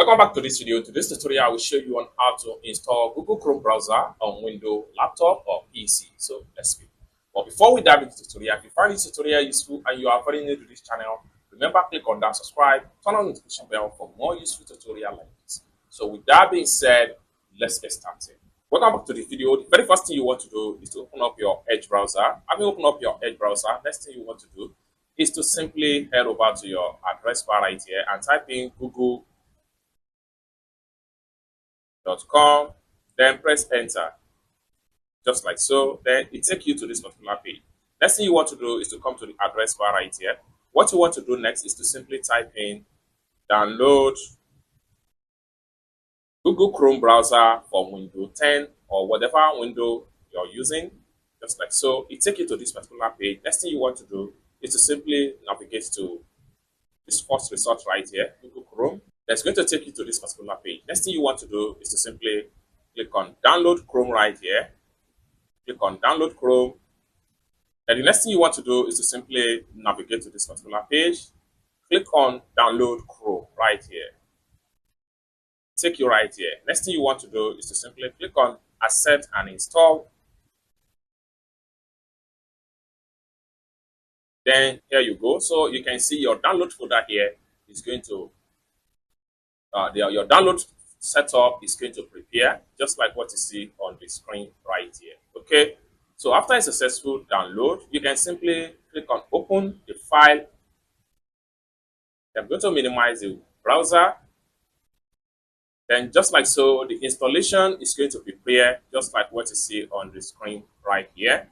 Welcome back to this video. To this tutorial, I will show you on how to install Google Chrome browser on Windows laptop or PC. So let's begin. But before we dive into the tutorial, if you find this tutorial useful and you are very new to this channel, remember click on that subscribe, turn on the notification bell for more useful tutorial like this. So with that being said, let's get started. Welcome back to the video. The very first thing you want to do is to open up your Edge browser. Having opened up your Edge browser, next thing you want to do is to simply head over to your address bar right here and type in google.com, then press enter, just like so. Then it takes you to this particular page. Next thing you want to do is to come to the address bar right here. What you want to do next is to simply type in download Google Chrome browser for Windows 10 or whatever window you're using, just like so. It takes you to this particular page. Next thing you want to do is to simply navigate to this first result right here, Google Chrome. That's going to take you to this particular page. Next thing you want to do is to simply click on download Chrome right here. Click on download Chrome. And the next thing you want to do is to simply navigate to this particular page. Click on download Chrome right here. Take you right here. Next thing you want to do is to simply click on accept and install. Then here you go. So you can see your download folder here is going to your download setup is going to prepare just like what you see on the screen right here. Okay, so after a successful download, you can simply click on open the file. I'm going to minimize the browser. Then just like so, the installation is going to prepare just like what you see on the screen right here.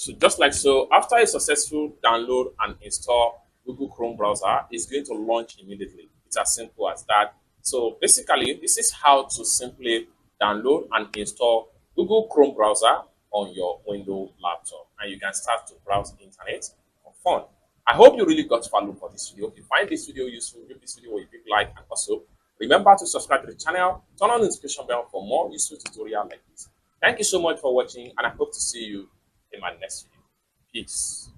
So just like so, after a successful download and install, Google Chrome browser is going to launch immediately. It's as simple as that. So basically, this is how to simply download and install Google Chrome browser on your Windows laptop. And you can start to browse the internet for fun. I hope you really got value for this video. If you find this video useful, give this video a big like, and also remember to subscribe to the channel, turn on the notification bell for more useful tutorials like this. Thank you so much for watching, and I hope to see you in my next video. Peace.